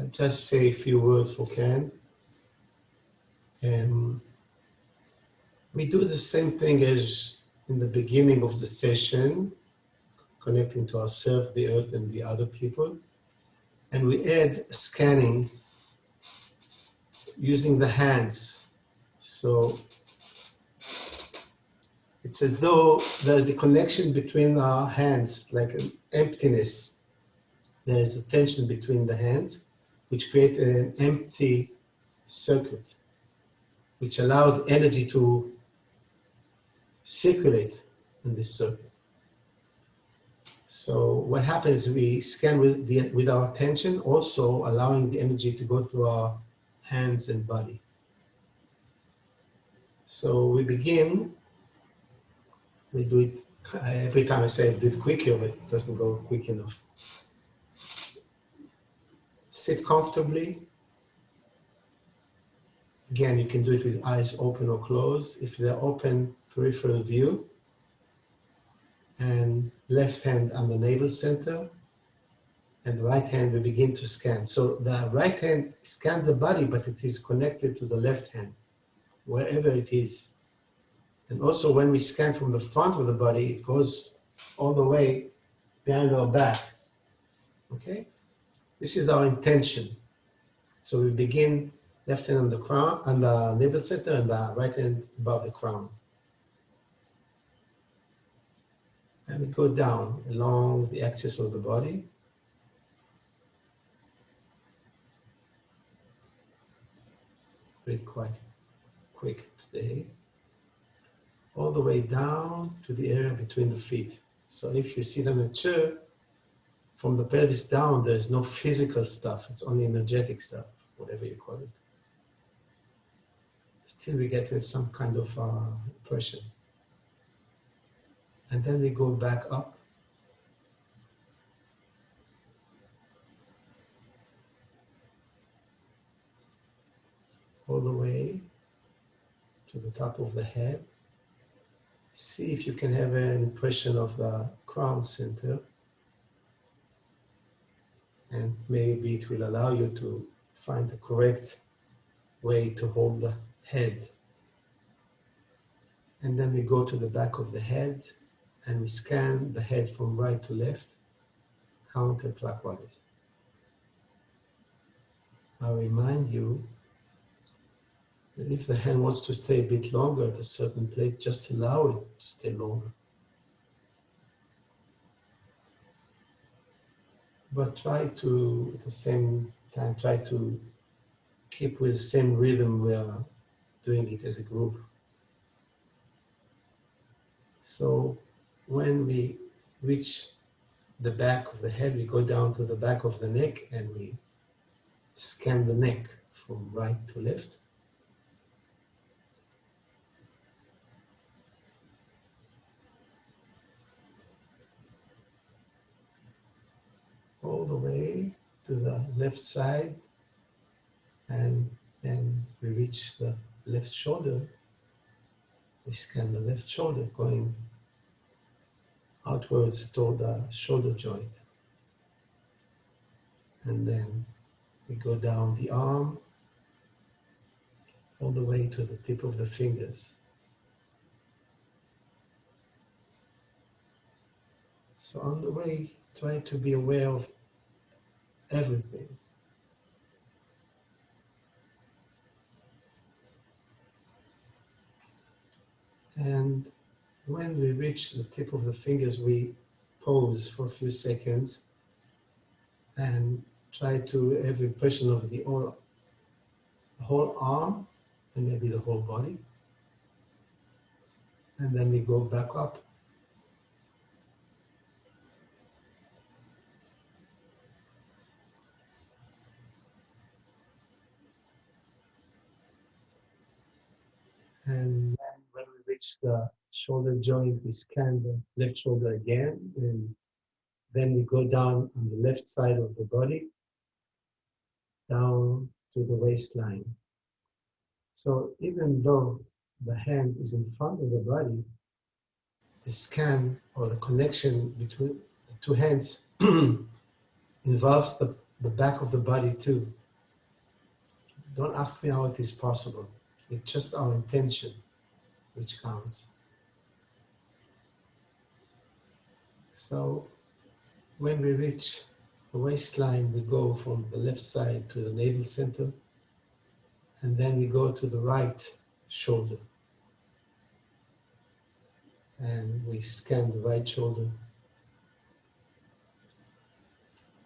I'll just say a few words for Ken. We do the same thing as in the beginning of the session, connecting to ourselves, the earth, and the other people. And we add scanning using the hands. So it's as though there's a connection between our hands, like an emptiness. There's a tension between the hands, which creates an empty circuit, which allows energy to circulate in this circuit. So what happens, we scan with our attention, also allowing the energy to go through our hands and body. So we begin, we do it, every time I say do it quicker, but it doesn't go quick enough. Sit comfortably. Again, you can do it with eyes open or closed. If they're open, peripheral view. And left hand on the navel center. And the right hand, we begin to scan. So the right hand scans the body, but it is connected to the left hand, wherever it is. And also when we scan from the front of the body, it goes all the way behind our back. Okay? This is our intention. So we begin left hand on the crown, on the navel center, and the right hand above the crown. And we go down along the axis of the body. Breathe quite quick today. All the way down to the area between the feet. So if you sit on a chair, from the pelvis down, there's no physical stuff. It's only energetic stuff, whatever you call it. Still we get some kind of impression. And then we go back up. All the way to the top of the head. See if you can have an impression of the crown center. And maybe it will allow you to find the correct way to hold the head. And then we go to the back of the head and we scan the head from right to left, counterclockwise. I'll remind you that if the hand wants to stay a bit longer at a certain place, just allow it to stay longer. But try to, at the same time, try to keep with the same rhythm we are doing it as a group. So when we reach the back of the head, we go down to the back of the neck and we scan the neck from right to left. All the way to the left side, and then we reach the left shoulder. We scan the left shoulder going outwards toward the shoulder joint. And then we go down the arm all the way to the tip of the fingers. So on the way, try to be aware of everything. And when we reach the tip of the fingers, we pause for a few seconds and try to have impression of the whole arm and maybe the whole body. And then we go back up. And then when we reach the shoulder joint, we scan the left shoulder again, and then we go down on the left side of the body, down to the waistline. So even though the hand is in front of the body, the scan or the connection between the two hands involves the back of the body too. Don't ask me how it is possible. It's just our intention which counts. So when we reach the waistline, we go from the left side to the navel center, and then we go to the right shoulder. And we scan the right shoulder.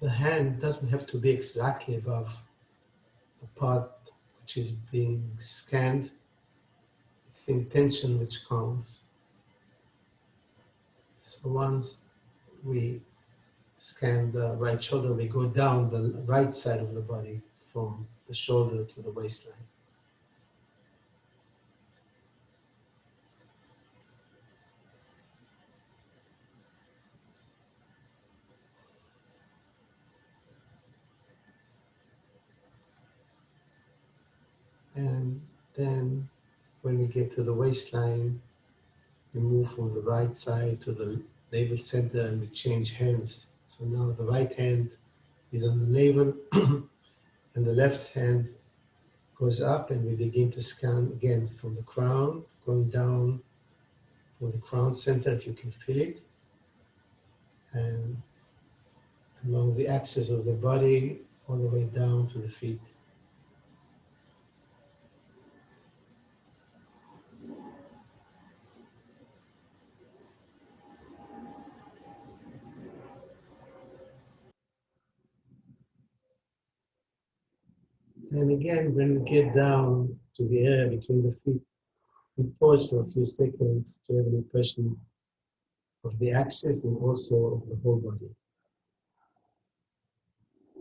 The hand doesn't have to be exactly above the part which is being scanned. It's the intention which counts. So once we scan the right shoulder, we go down the right side of the body from the shoulder to the waistline. And then when we get to the waistline, we move from the right side to the navel center and we change hands. So now the right hand is on the navel and the left hand goes up, and we begin to scan again from the crown, going down to the crown center if you can feel it, and along the axis of the body all the way down to the feet. And again, when we get down to the area between the feet, we pause for a few seconds to have an impression of the axis and also of the whole body.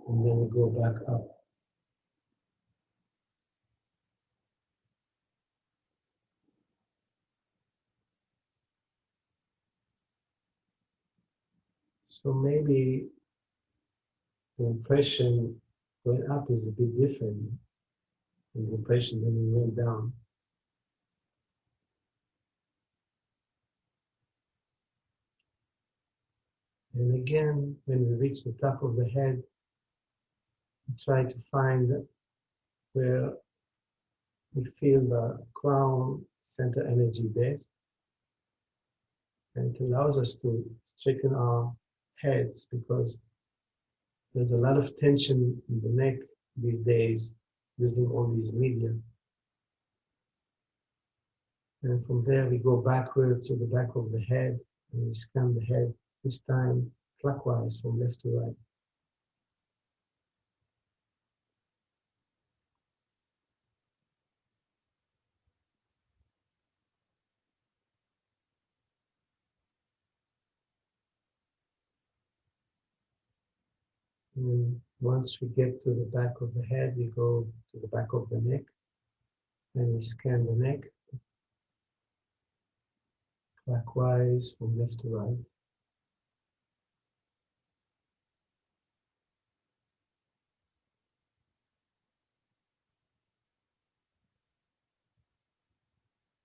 And then we go back up. So maybe the impression going up is a bit different from the impression when we went down. And again, when we reach the top of the head, we try to find where we feel the crown center energy best. And it allows us to straighten our heads because there's a lot of tension in the neck these days using all these media. And from there we go backwards to the back of the head and we scan the head, this time clockwise from left to right. And once we get to the back of the head, we go to the back of the neck and we scan the neck clockwise from left to right.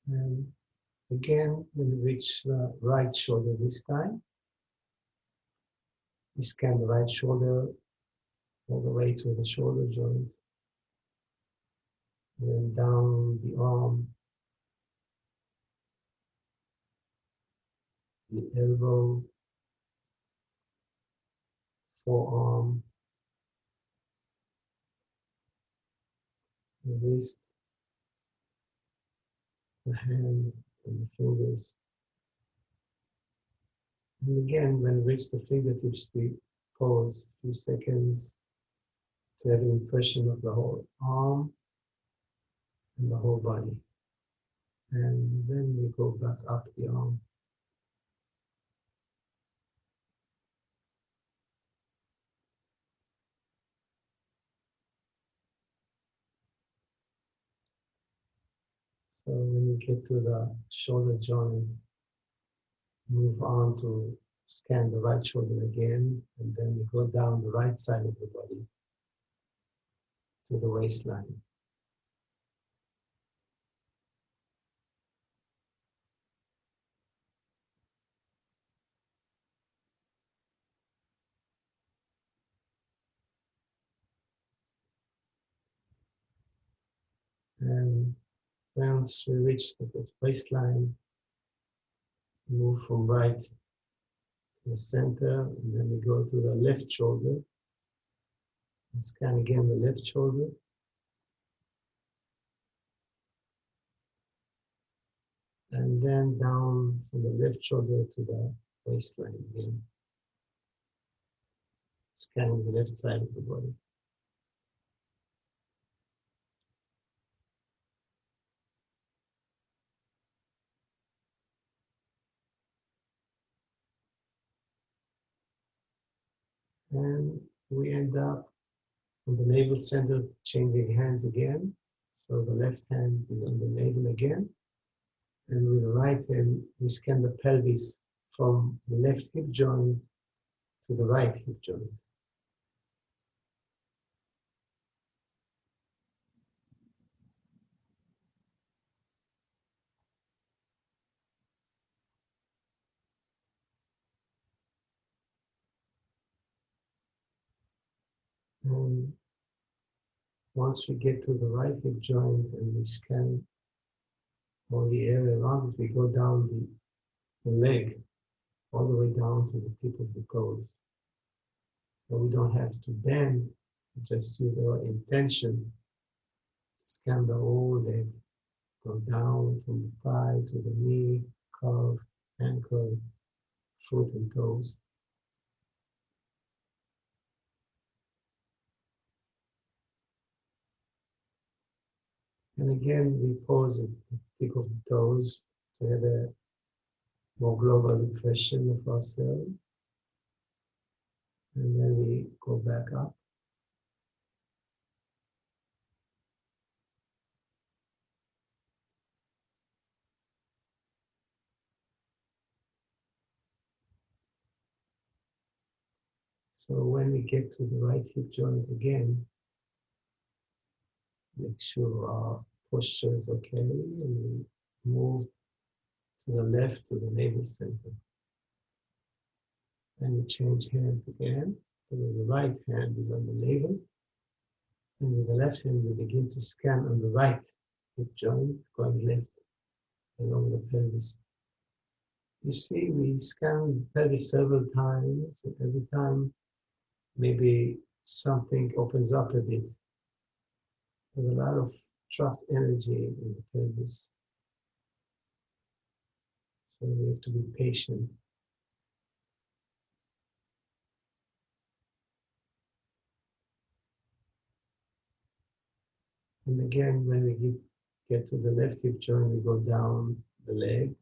And again, when we reach the right shoulder this time, we scan the right shoulder all the way to the shoulder joint, and then down the arm, the elbow, forearm, the wrist, the hand, and the fingers. And again, when we reach the fingertips, we pause a few seconds to have an impression of the whole arm and the whole body. And then we go back up the arm. So when we get to the shoulder joint, move on to scan the right shoulder again, and then we go down the right side of the body to the waistline. And once we reach the waistline, move from right to the center, and then we go to the left shoulder. And scan again the left shoulder. And then down from the left shoulder to the waistline again. Scanning the left side of the body. And we end up on the navel center, changing hands again. So the left hand is on the navel again. And with the right hand, we scan the pelvis from the left hip joint to the right hip joint. And once we get to the right hip joint and we scan all the area around it, we go down the leg all the way down to the tip of the toes. So we don't have to bend, just use our intention to scan the whole leg, go down from the thigh to the knee, calf, ankle, foot and toes. And again, we pause at the tip of the toes to have a more global impression of ourselves. And then we go back up. So when we get to the right hip joint again, make sure our posture is okay, and we move to the left to the navel center. And we change hands again. So the right hand is on the navel, and with the left hand we begin to scan on the right hip joint, going left along the pelvis. You see, we scan the pelvis several times, and every time maybe something opens up a bit. There's a lot of trapped energy in the pelvis. So we have to be patient. And again, when we get to the left hip joint, we go down the leg,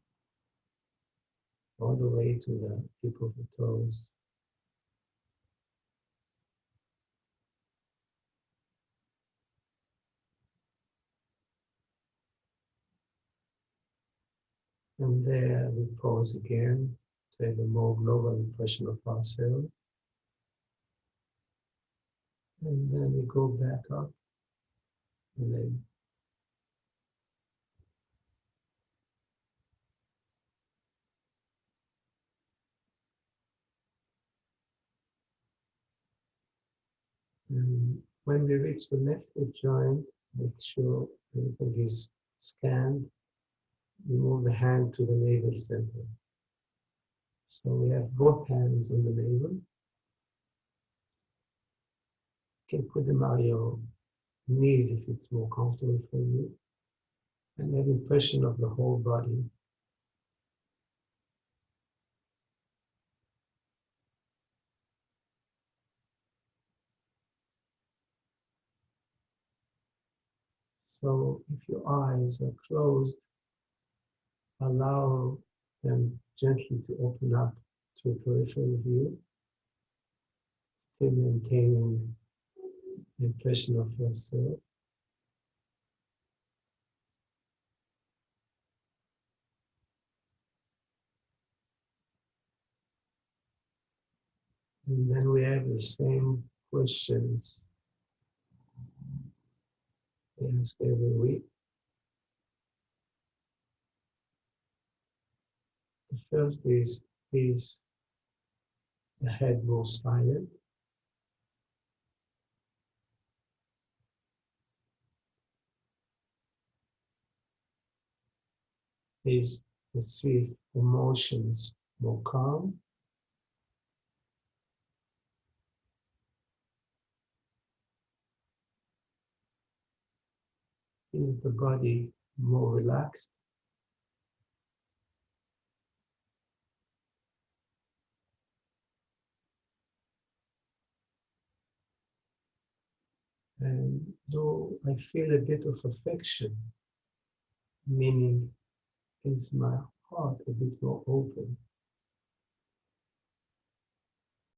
all the way to the tip of the toes. And there we pause again to have a more global impression of ourselves. And then we go back up the leg. And when we reach the left hip joint, make sure everything is scanned. We move the hand to the navel center. So we have both hands on the navel. You can put them on your knees if it's more comfortable for you. And have impression of the whole body. So if your eyes are closed, allow them gently to open up to a peripheral view, still maintaining the impression of yourself. And then we have the same questions we ask every week. The first is the head more silent? is, let's see, emotions more calm. Is the body more relaxed? And do I feel a bit of affection? Meaning, is my heart a bit more open?